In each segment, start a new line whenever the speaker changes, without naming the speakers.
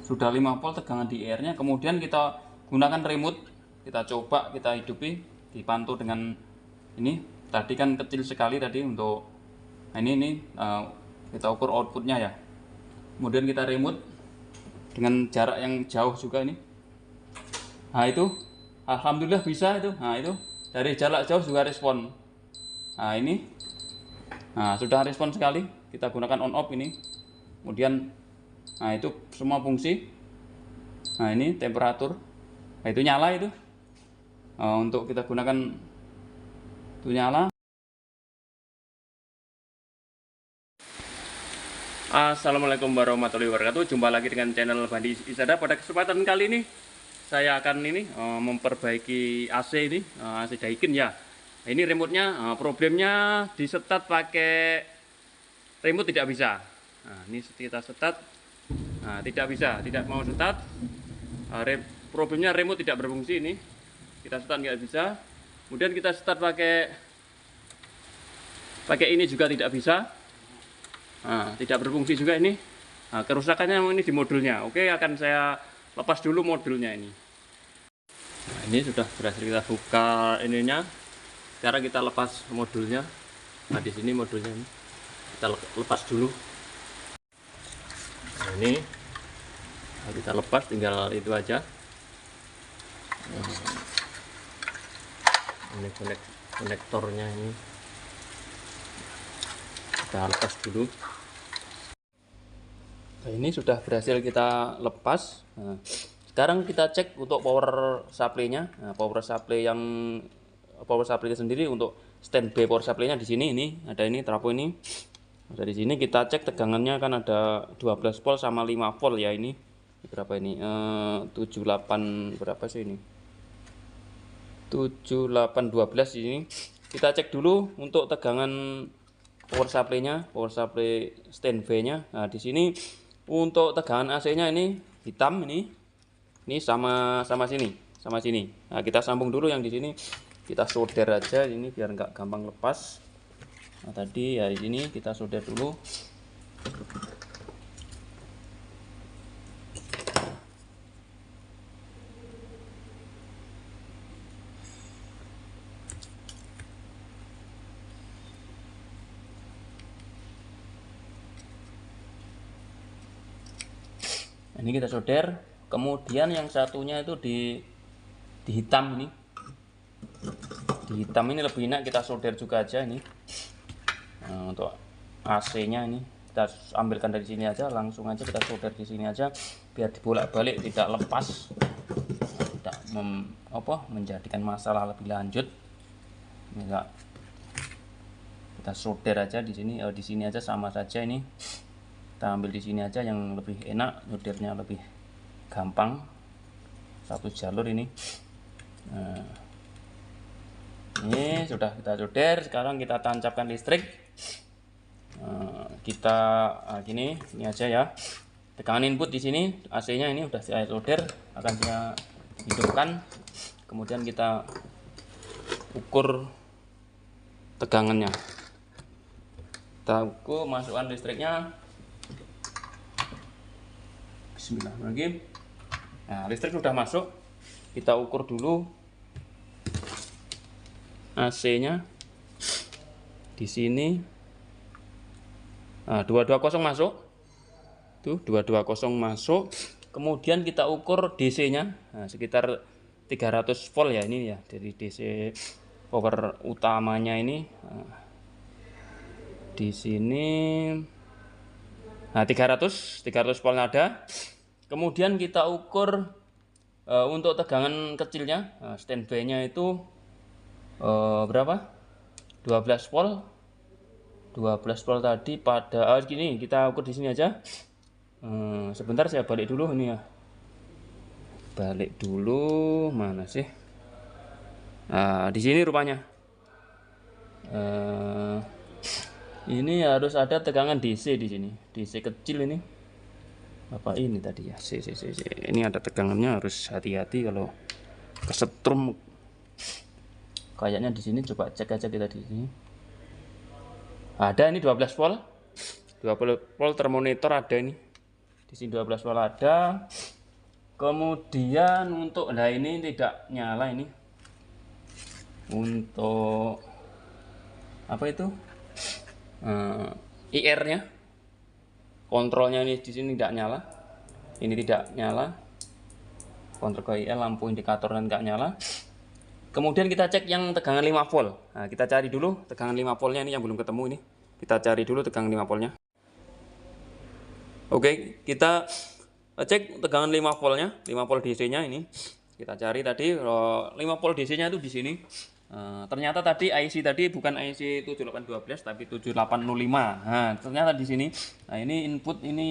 sudah 5 volt tegangan di airnya. Kemudian kita gunakan remote, kita coba, kita hidupi, dipantu dengan ini. Tadi kan kecil sekali tadi untuk ini kita ukur outputnya ya. Kemudian kita remote dengan jarak yang jauh juga ini. Nah itu alhamdulillah bisa itu. Nah itu dari jarak jauh juga respon. Nah ini, nah sudah respon sekali. Kita gunakan on off ini. Kemudian nah itu semua fungsi. Nah ini temperatur. Nah itu nyala itu. Untuk kita gunakan itu nyala. Assalamualaikum warahmatullahi wabarakatuh. Jumpa lagi dengan channel Bandi Isada. Pada kesempatan kali ini saya akan memperbaiki AC ini, AC Daikin ya. Nah, ini remote-nya problemnya di setat pakai remote tidak bisa. Nah, ini kita setat, nah, tidak bisa, tidak mau setat. Problemnya remote tidak berfungsi ini. Kita setat nggak bisa. Kemudian kita setat pakai ini juga tidak bisa. Nah, tidak berfungsi juga ini. Nah, kerusakannya ini di modulnya. Oke, akan saya lepas dulu modulnya ini. Nah, ini sudah berhasil kita buka ininya. Sekarang kita lepas modulnya. Nah, di sini modulnya ini. Kita lepas dulu. Nah, ini nah, kita lepas, tinggal itu aja. Nah, ini konektornya ini. Kita lepas dulu. Nah, ini sudah berhasil kita lepas. Nah, sekarang kita cek untuk power supply-nya. Nah, power supply sendiri untuk standby power supply-nya di sini ini ada ini trafo ini. Dari sini kita cek tegangannya kan ada 12 volt sama 5 volt ya ini. Berapa ini? 78 berapa sih ini? 7812 ini. Kita cek dulu untuk tegangan power supply-nya, power supply standby-nya. Nah, di sini untuk tegangan AC-nya ini hitam ini sama sini, sama sini. Nah, kita sambung dulu yang di sini. Kita solder aja ini biar nggak gampang lepas. Nah, tadi ya di sini kita solder dulu. Nah, ini kita solder. Kemudian yang satunya itu di hitam ini. Di hitam ini lebih enak, kita solder juga aja ini. Nah, untuk AC-nya ini kita ambilkan dari sini aja, langsung aja kita solder di sini aja biar dibolak-balik tidak lepas, tidak menjadikan masalah lebih lanjut. Enggak, kita solder aja di sini, di sini aja sama saja ini. Kita ambil di sini aja yang lebih enak, soldernya lebih gampang, satu jalur ini. Nah, ini sudah kita solder. Sekarang kita tancapkan listrik. Kita gini, ini aja ya. Tegangan input di sini AC-nya ini udah saya solder, akan saya hidupkan. Kemudian kita ukur tegangannya. Kita ukur, masukkan listriknya. Bismillahirrahmanirrahim. Nah, listrik sudah masuk. Kita ukur dulu AC-nya di sini. Nah, 220 masuk. Tuh, 220 masuk. Kemudian kita ukur DC-nya. Nah, sekitar 300 volt ya ini ya, dari DC power utamanya ini. Nah, di sini nah 300 volt ada. Kemudian kita ukur untuk tegangan kecilnya, standby-nya itu berapa? 12 volt. 12 volt tadi pada gini, kita ukur di sini aja. Sebentar saya balik dulu ini ya. Balik dulu, mana sih? Di sini rupanya. Ini harus ada tegangan DC di sini. DC kecil ini. Apa ini tadi ya? C. Ini ada tegangannya, harus hati-hati kalau kesetrum. Kayaknya di sini, coba cek aja kita di sini. Ada ini 12 volt. 20 volt termonitor ada ini. Di Di sini 12 volt ada. Kemudian untuk, nah ini tidak nyala ini. Untuk apa itu? IR-nya. Kontrolnya ini di sini tidak nyala. Ini tidak nyala. Kontrol ke IR, lampu indikator dan nggak nyala. Kemudian kita cek yang tegangan 5 volt. Nah, kita cari dulu tegangan 5 voltnya ini yang belum ketemu ini. Kita cari dulu tegangan 5 voltnya. Oke, kita cek tegangan 5 voltnya, 5 volt DC-nya ini. Kita cari tadi 5 volt DC-nya itu di sini. Ternyata tadi IC tadi bukan IC 7812 tapi 7805. Nah, ternyata di sini. Nah, ini input ini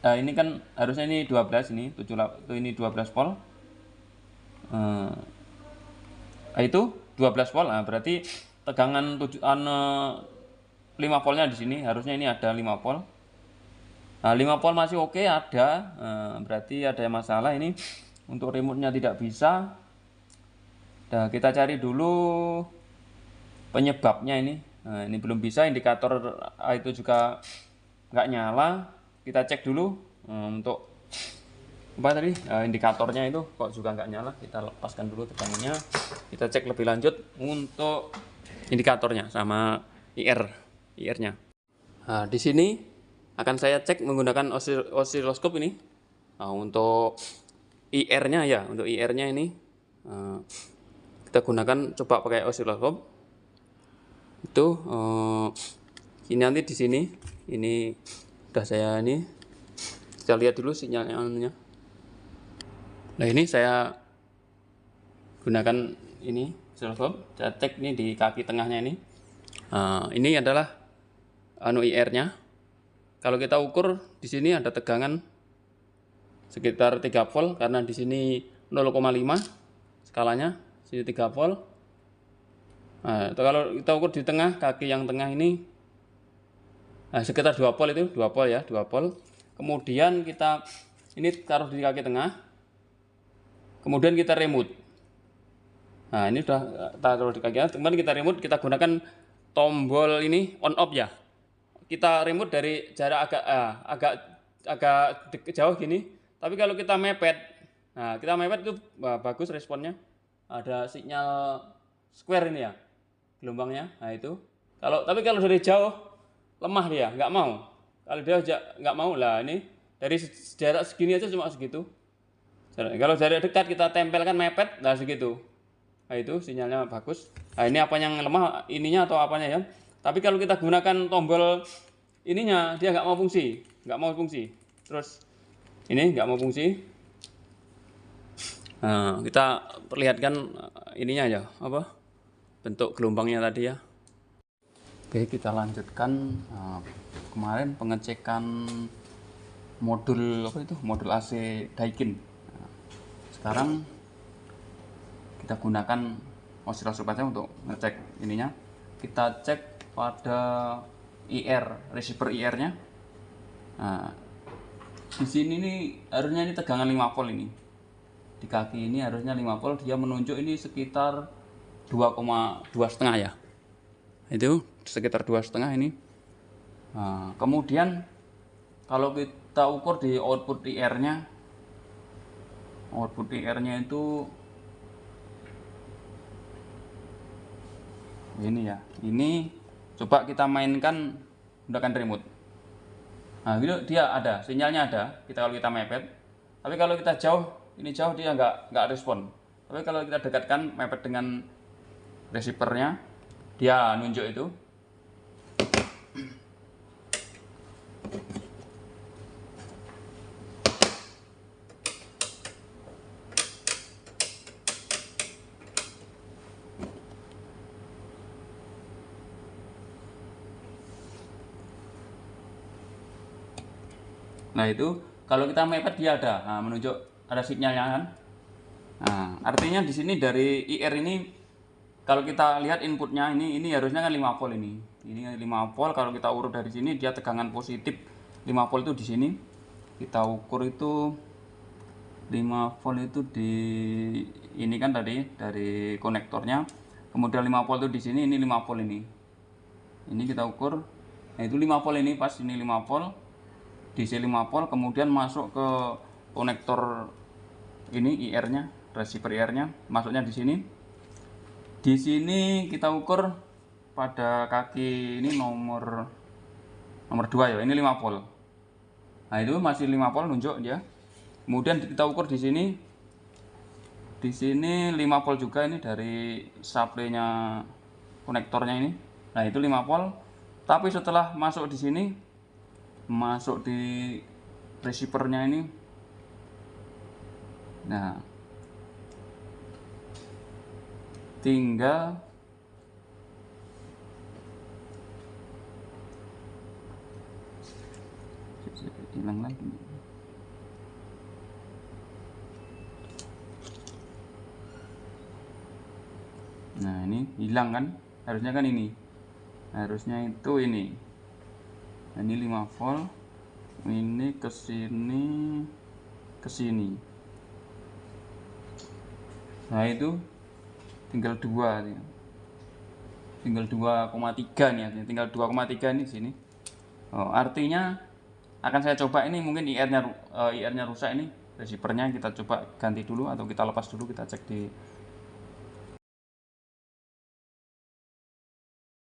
ini kan harusnya ini 12 ini 12 volt. Itu 12 volt. Nah, berarti tegangan 5 voltnya di sini harusnya ini ada 5 volt. Nah, 5 volt masih oke, ada. Berarti ada masalah ini. Untuk remote-nya tidak bisa. Nah, kita cari dulu penyebabnya ini. Nah, ini belum bisa, indikator itu juga nggak nyala. Kita cek dulu untuk apa tadi indikatornya itu kok juga nggak nyala. Kita lepaskan dulu tegangannya. Kita cek lebih lanjut untuk indikatornya sama IR-nya. Nah, di sini akan saya cek menggunakan osiloskop ini. Nah, untuk IR-nya ya, untuk IR-nya ini kita gunakan, coba pakai osiloskop. Itu ini nanti di sini ini udah saya ini kita lihat dulu sinyalnya. Nah, ini saya gunakan ini osiloskop, saya cek ini di kaki tengahnya ini. Ini adalah IR-nya. Kalau kita ukur di sini ada tegangan sekitar 3 volt karena di sini 0,5 skalanya, sini 3 volt. Nah, kalau kita ukur di tengah, kaki yang tengah ini sekitar 2 volt, itu 2 volt ya, 2 volt. Kemudian kita ini taruh di kaki tengah. Kemudian kita remote. Nah, ini sudah taruh di kaki tengah, kemudian kita remote, kita gunakan tombol ini on off ya. Kita remote dari jarak agak jauh gini. Tapi kalau kita mepet, nah kita mepet itu bagus responnya. Ada sinyal square ini ya, gelombangnya. Nah itu. Tapi kalau dari jauh lemah dia, nggak mau. Kalau dia nggak mau lah, ini dari jarak segini aja cuma segitu. Kalau jarak dekat kita tempelkan mepet, nah segitu. Nah itu sinyalnya bagus. Nah ini apa yang lemah, ininya atau apanya ya. Tapi kalau kita gunakan tombol ininya, dia nggak mau fungsi, terus ini nggak mau fungsi. Nah, kita perlihatkan ininya ya, apa bentuk gelombangnya tadi ya. Oke, kita lanjutkan kemarin pengecekan modul AC Daikin. Sekarang kita gunakan osiloskop aja untuk ngecek ininya. Kita cek pada receiver IR-nya. Nah, di sini nih harusnya ini tegangan 5 volt ini. Di kaki ini harusnya 5 volt, dia menunjuk ini sekitar 2,5 ya. Itu sekitar 2,5 ini. Nah, kemudian kalau kita ukur di output IR-nya itu ini ya. Ini coba kita mainkan menggunakan remote. Nah, gitu dia ada, sinyalnya ada. Kalau kita mepet. Tapi kalau kita jauh dia nggak respon. Tapi kalau kita dekatkan mepet dengan receivernya, dia nunjuk itu. Nah itu kalau kita mepet dia ada, menunjuk ada sinyalnya kan. Nah artinya di sini dari IR ini kalau kita lihat inputnya ini harusnya kan 5 volt ini 5 volt. Kalau kita urut dari sini dia tegangan positif 5 volt itu di sini. Kita ukur itu 5 volt itu di ini kan tadi dari konektornya. Kemudian 5 volt itu di sini, ini 5 volt ini. Ini kita ukur. Nah itu 5 volt ini pas ini 5 volt. DC 5 volt, kemudian masuk ke konektor ini IR nya, receiver IR nya masuknya di sini. Di sini kita ukur pada kaki ini nomor 2 ya, ini 5 volt. Nah itu masih 5 volt nunjuk dia. Kemudian kita ukur di sini 5 volt juga, ini dari supply-nya konektornya ini. Nah itu 5 volt. Tapi setelah masuk di sini, masuk di receivernya ini, nah tinggal hilang lagi. Nah ini hilang kan, harusnya kan ini, harusnya itu ini. Nah, ini 5 volt, ini ke sini, ke sini. Nah itu tinggal 2 nih. Tinggal 2,3 nih, tinggal 2,3 nih sini. Oh, artinya akan saya coba ini, mungkin IR-nya rusak, ini receivernya kita coba ganti dulu atau kita lepas dulu, kita cek di